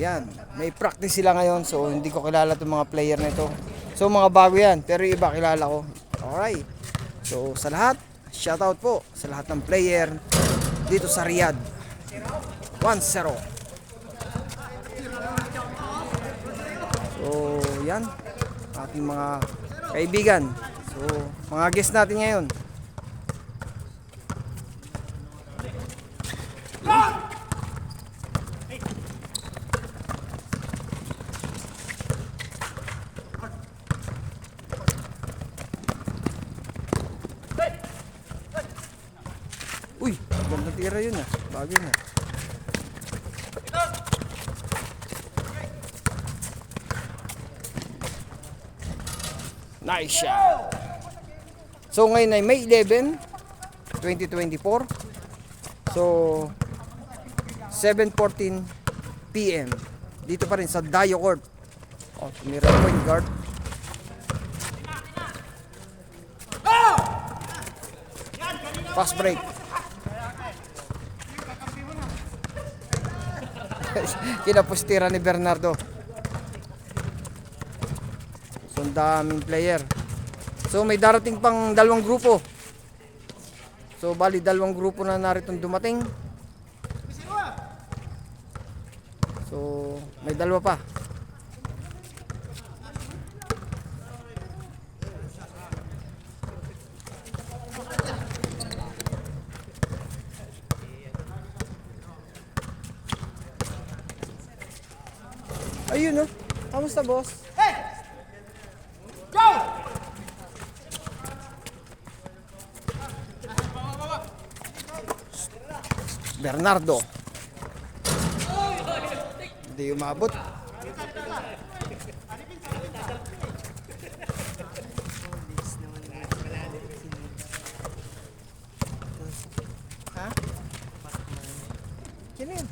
yan. May practice sila ngayon. So, hindi ko kilala itong mga player na ito. So, mga bago yan. Pero yung iba kilala ko. Alright. So, sa lahat, shoutout po sa lahat ng player dito sa Riyadh. 1-0. So, yan. Ating mga kaibigan. So, mga guest natin ngayon. Uy, ganda tira yun ah. Bagay na. Nice shot. So ngayon ay May 11, 2024. So 7:14 PM. Dito pa rin sa Dayo Court. Oh, tumira point guard. Fast break. Kinapustira ni Bernardo. So ang daming player. So may darating pang dalawang grupo. So bali dalawang grupo na narito dumating. So may dalawa pa. Ayun oh. Kamusta boss? Hey! Go! Bernardo. Hindi umabot. Ha? Sino yun?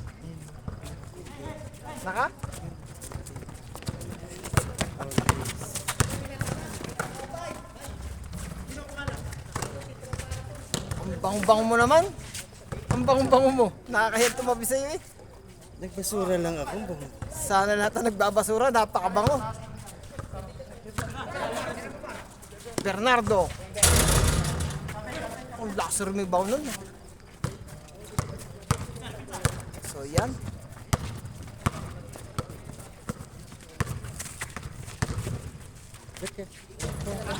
Naka? Ang bango-bango mo naman. Ang bango-bango mo. Nakakahiyag tumabi sa'yo eh. Nagbasura lang ako. Sana lahat na nagbabasura. Napakabango. Bernardo. Ang laser may baw nun. So yan.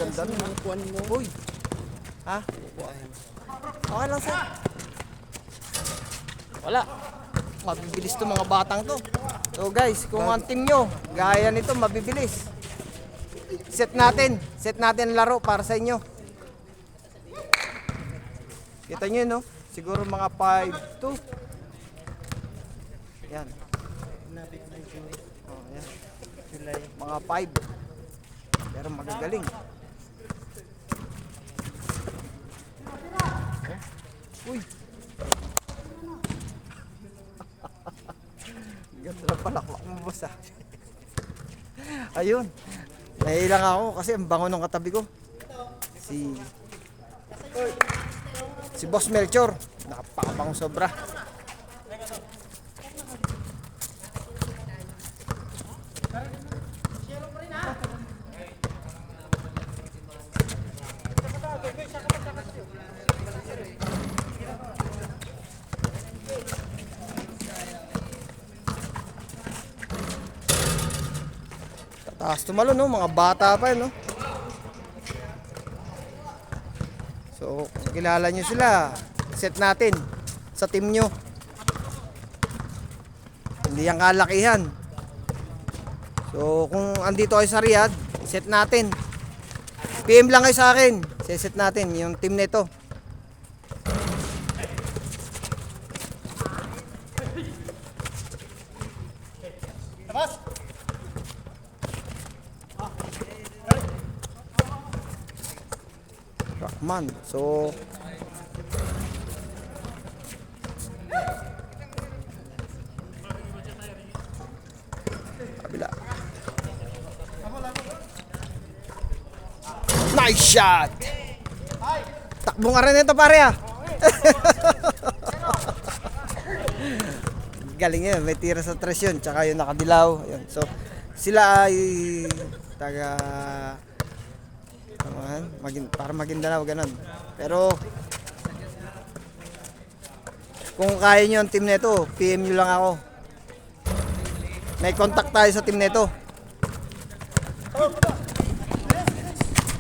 Ganda nun. Kuan mo. Uy. Ha? Okay lang sir. Wala. Mabibilis to mga batang to. So guys, kung ang team nyo, gaya nito, mabibilis. Set natin laro para sa inyo. Kita nyo no? Siguro mga 5-2. Yan. Oh, yan. Mga 5. Pero magagaling. Uy. Ganda na palakwak mo boss ah. Ayun. Nahilang ako kasi ang bango ng katabi ko. Si Boss Melchor. Napakabango sobra. Taas tumalo no, mga bata pa no. So, kilala nyo sila. Set natin sa team nyo. Hindi yan kalakihan. So, kung andito kayo sa Riyadh, set natin. PM lang kayo sa akin. Set natin yung team nito. Rahman. So kabila. Nice shot. Takbo nga rin ito pare ah. Galing yun, may tira sa tres yun, tsaka yung nakadilaw. Yun. So, sila ay taga para Maguindanao, ganun. Pero, kung kaya nyo ang team nito, PM nyo lang ako. May contact tayo sa team nito.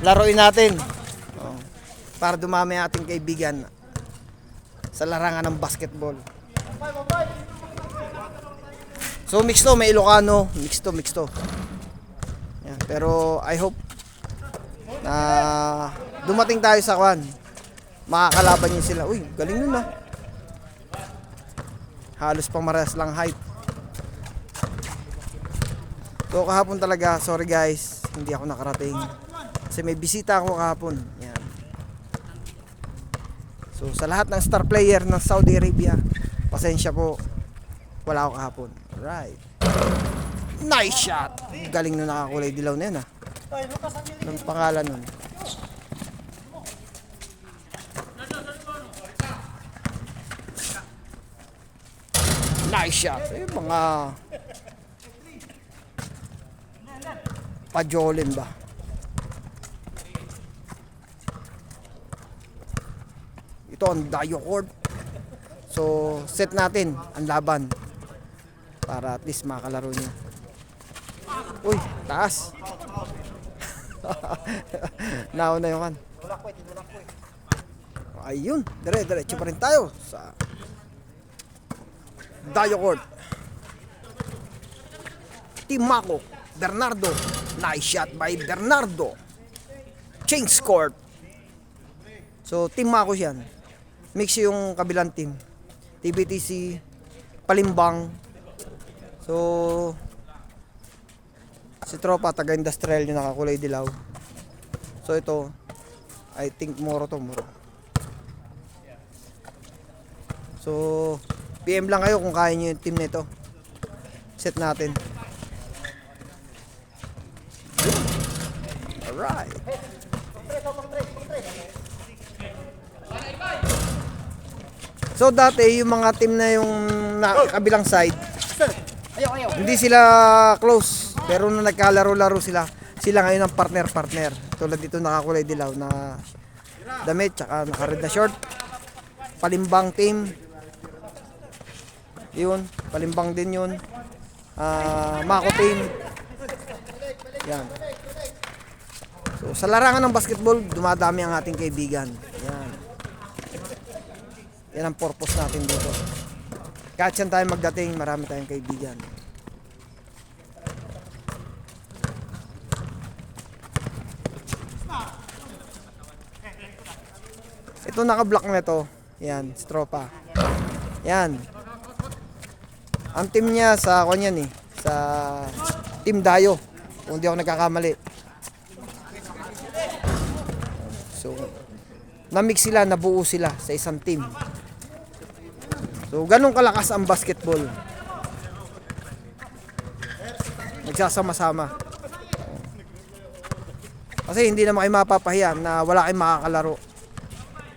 Laruin natin. Oh, para dumami ang ating kaibigan sa larangan ng basketball. So mix to, may Ilocano, mix to. Yan, pero I hope na dumating tayo sa kwan. Makakalaban niyo sila. Uy, galing nun ah. Halos pang marehas lang height. So kahapon talaga, sorry guys, hindi ako nakarating. Kasi may bisita ako kahapon. Yan. So sa lahat ng star player ng Saudi Arabia, pasensya po, wala ako kahapon. Alright. Nice shot! Galing na nakakulay dilaw na yun ah. Anong pangalan nun? Nice shot! Eh, mga Pajolin ba? Ito ang Dayo Court. So, set natin ang laban para at least makakalaro niya. Uy, taas. Nauna yung kan. Ayun, diretso pa rin tayo sa Dayo Court. Team Mako, Bernardo. Nice shot by Bernardo. Change court. So, Team Mako yan. Mix yung kabilang team. TBTC, Palimbang. So, si Tropa, taga-industrial yung nakakulay dilaw. So, ito, I think Moro to, Moro. So, PM lang kayo kung kaya nyo yung team nito. Set natin. Alright. So dati yung mga team na yung kabilang side, hindi sila close. Pero nung nagkalaro-laro sila, sila ngayon ang partner-partner. Tulad dito nakakulay dilaw na damit, tsaka naka-red na short. Palimbang team. Yun, Palimbang din yun. Mako team. Yan. So, sa larangan ng basketball, dumadami ang ating kaibigan. Yan. Yan ang purpose natin dito. Kahit saan tayo magdating, marami tayong kaibigan. Ito naka-block na to. Yan, si Tropa. Yan. Ang team niya sa kanyan eh. Sa Team Dayo. Kung hindi ako nagkakamali. So, na-mix sila, nabuo sila sa isang team. So, ganun kalakas ang basketball. Nagsasama-sama. Kasi hindi naman kayo mapapahiya na wala kayong makakalaro.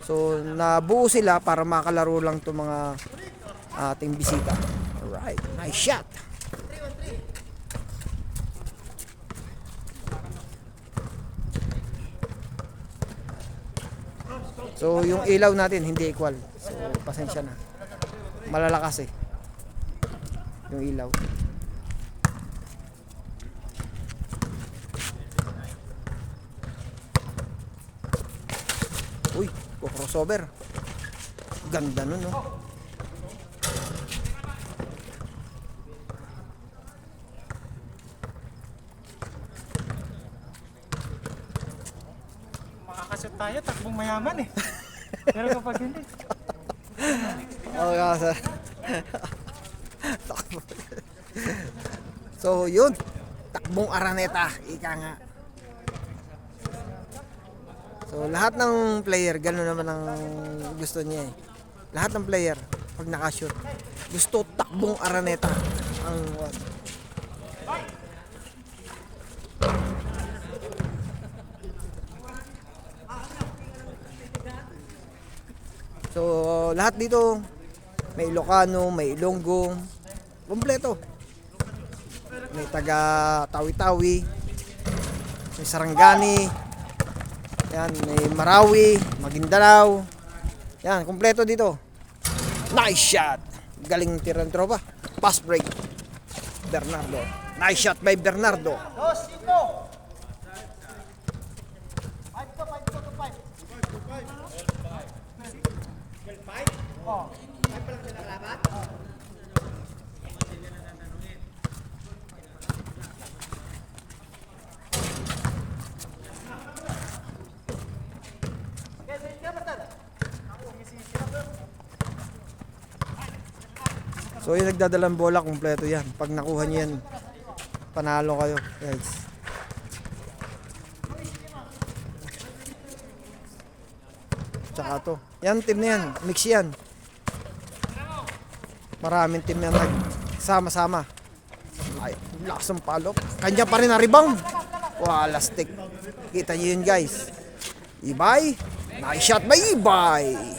So, nabuo sila para makakalaro lang itong mga ating bisita. Alright, nice shot. So, yung ilaw natin hindi equal. So, pasensya na. Malalakas eh. Yung ilaw. Uy, crossover. Ganda nun, no? Makakasot tayo, takbong mayaman eh. Pero kapag hindi. Okay, sir. So, yun. Takbong Araneta. Ika nga. So, lahat ng player, gano'n naman ang gusto niya eh. Lahat ng player, pag nakashoot, gusto takbong Araneta. Ang So, lahat dito, may Ilocano, may Ilonggo, Kompleto. May taga Tawi-Tawi, may Sarangani, yan, may Marawi, Maguindanao. Yan, kompleto dito. Nice shot. Galing tira ng tropa. Pass break. Bernardo. Nice shot by Bernardo. So yung nagdadalang bola, kompleto yan. Pag nakuha nyo yan, panalo kayo, guys. Tsaka to. Yan, team na yan. Mix yan. Maraming team yan nagsama-sama. Ay, lakas ng palok. Kanya pa rin ang rebound. Wala stick. Kita nyo yun, guys. Ibay. Nice shot by Ibay.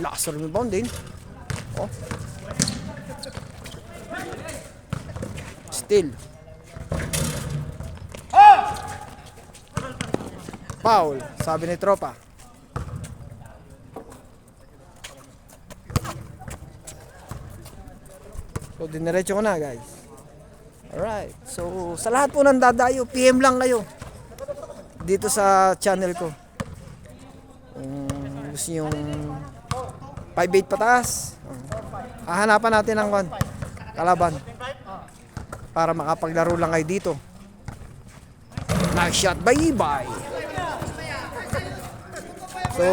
Lakas ng rebound din. Oh. Still. Foul, sabi ni tropa. So diniretso ko na, guys. Alright. So sa lahat po ng dadayo, PM lang kayo dito sa channel ko. Gusto nyong 5-8 pataas, hahanapan natin ng kalaban para makapaglaro lang kayo dito. Nice shot by Ibay. So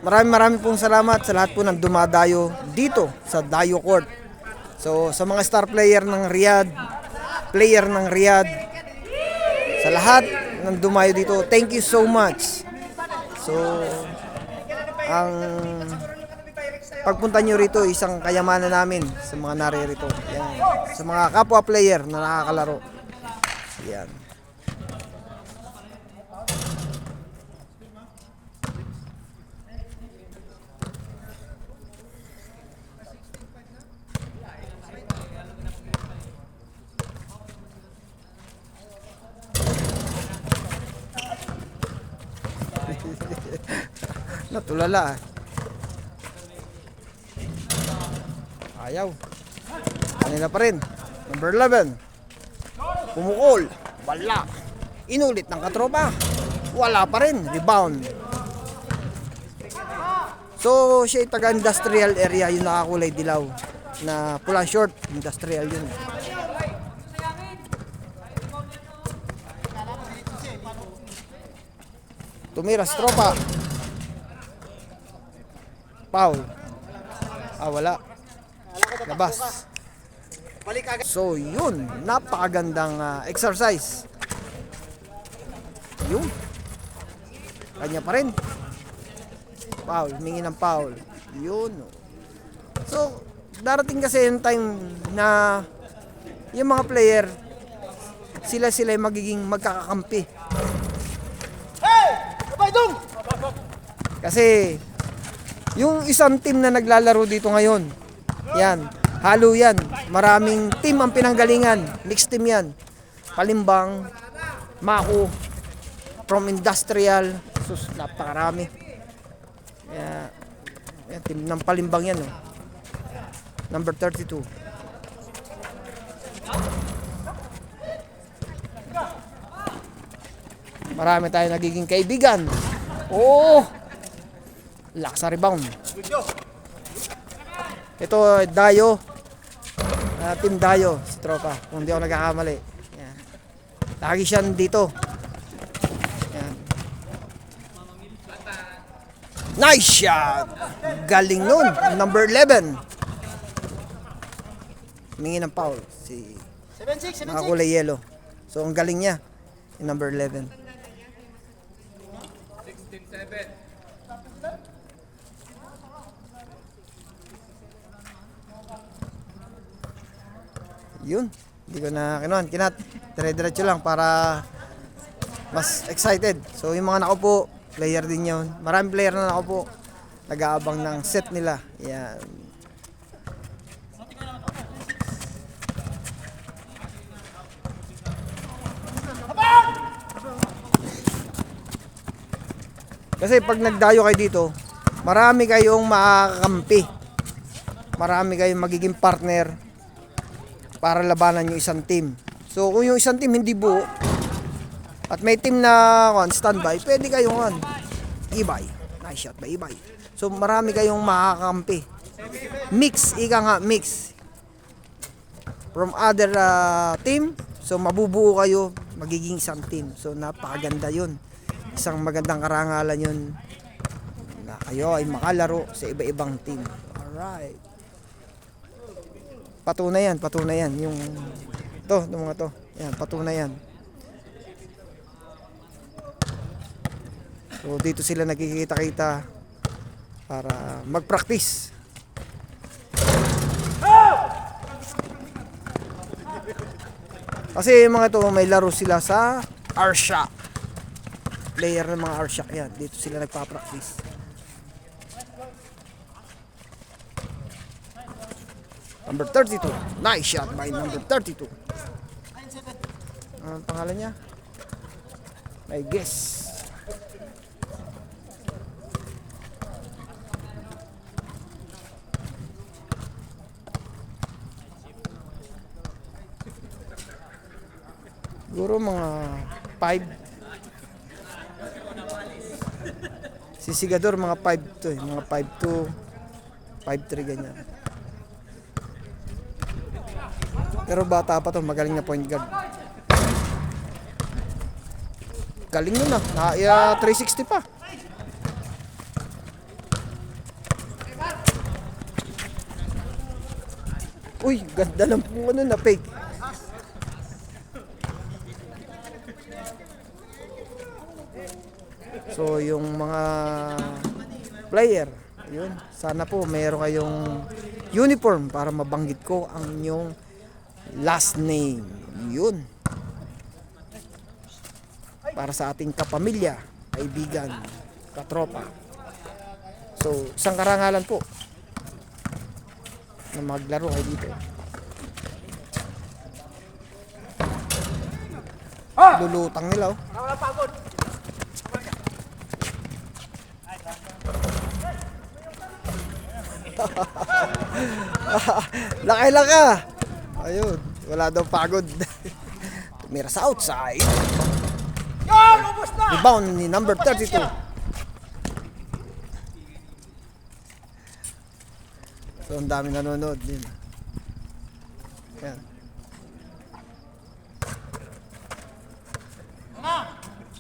maraming pong salamat sa lahat po ng dumadayo dito sa Dayo Court. So sa mga star player ng Riyadh, sa lahat ng dumayo dito, thank you so much. So ang pagpunta nyo rito, isang kayamanan namin sa mga naririto. Yan. Sa mga kapwa player na nakakalaro. Yan. Natulala. Ayaw. Kanina pa rin. Number 11. Pumukol. Wala. Inulit ng katropa. Wala pa rin. Rebound. So, siya taga industrial area. Yung nakakulay dilaw. Na pulang short. Industrial yun. Tumiras tropa. Foul. Wala. Labas. So, yun. Napakagandang exercise. Yun. Kanya pa rin. Foul. Humingi ng foul. Yun. So, darating kasi yung time na yung mga player, sila yung magiging magkakakampi. Kasi, yung isang team na naglalaro dito ngayon, yan, halo yan. Maraming team ang pinanggalingan. Mixed team yan. Palimbang, Mako, from Industrial. Sus, napakarami. Yan, team ng Palimbang yan. Oh. Number 32. Marami tayo nagiging kaibigan. Oh! Lakas na rebound. Ito, Dayo. Team Dayo, si tropa. Kung di ako nagkakamali. Yan. Lagi siya dito. Yan. Nice shot! Galing nun. Number 11. Humingi ng foul. Si 7-6. nakakulay yellow. So, ang galing niya. Yung number 11. Yun. Hindi ko na kinuhan. Kinat. Dire-diretso lang para mas excited. So, yung mga nakaupo, player din yun. Maraming player na nakaupo. Nag-aabang ng set nila. Yan. Kasi pag nagdayo kayo dito, marami kayong makakampi. Marami kayong magiging partner para labanan yung isang team. So kung yung isang team hindi buo at may team na standby, pwede kayong ibay. Nice shot by ibay. So marami kayong makakampi. Mix, ika nga mix. From other team, so mabubuo kayo, magiging isang team. So napakaganda yun. Isang magandang karangalan yun na kayo ay makalaro sa iba-ibang team. Alright. Patunay yan. Yung itong mga to. Yan, patunay yan. So dito sila nagkikita-kita para mag-practice. Kasi yung mga to may laro sila sa Arsha. Player ng mga Arshak yan. Dito sila nagpa-practice. Number 32. Nice shot by number 32. Ang pangalan niya? I guess. Siguro mga 5. Si Sigador mga 5 to eh, mga 5'2", 5'3" ganyan. Pero bata pa to, magaling na point guard. Galing nun na 360 pa. Uy, ganda lang po na fake. So yung mga player, yun, sana po mayroon kayong uniform para mabanggit ko ang inyong last name. Yun. Para sa ating kapamilya, kaibigan, katropa. So, isang karangalan po na maglaro kayo dito. Lulutang nila oh. Lakay lang ka. Ayun, wala daw pagod. Tumira sa outside. Rebound ni number 32. So, ang dami nanonood din. Ayan.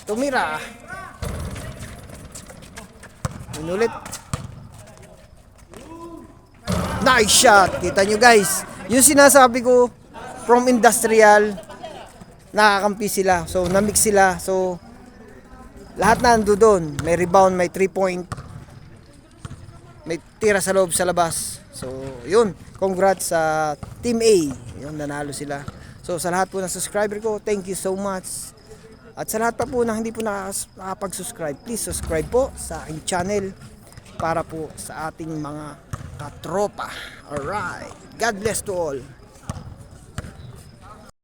Tumira. Inulit. Nice shot. Kita nyo guys. Yung sinasabi ko, from industrial, nakakampi sila. So, namix sila. So, lahat na ando doon. May rebound, may 3-point. May tira sa loob sa labas. So, yun. Congrats sa Team A. Yun, nanalo sila. So, sa lahat po ng subscriber ko, thank you so much. At sa lahat pa po na hindi po nakapag-subscribe, please subscribe po sa aking channel para po sa ating mga katropa. Alright. God bless to all.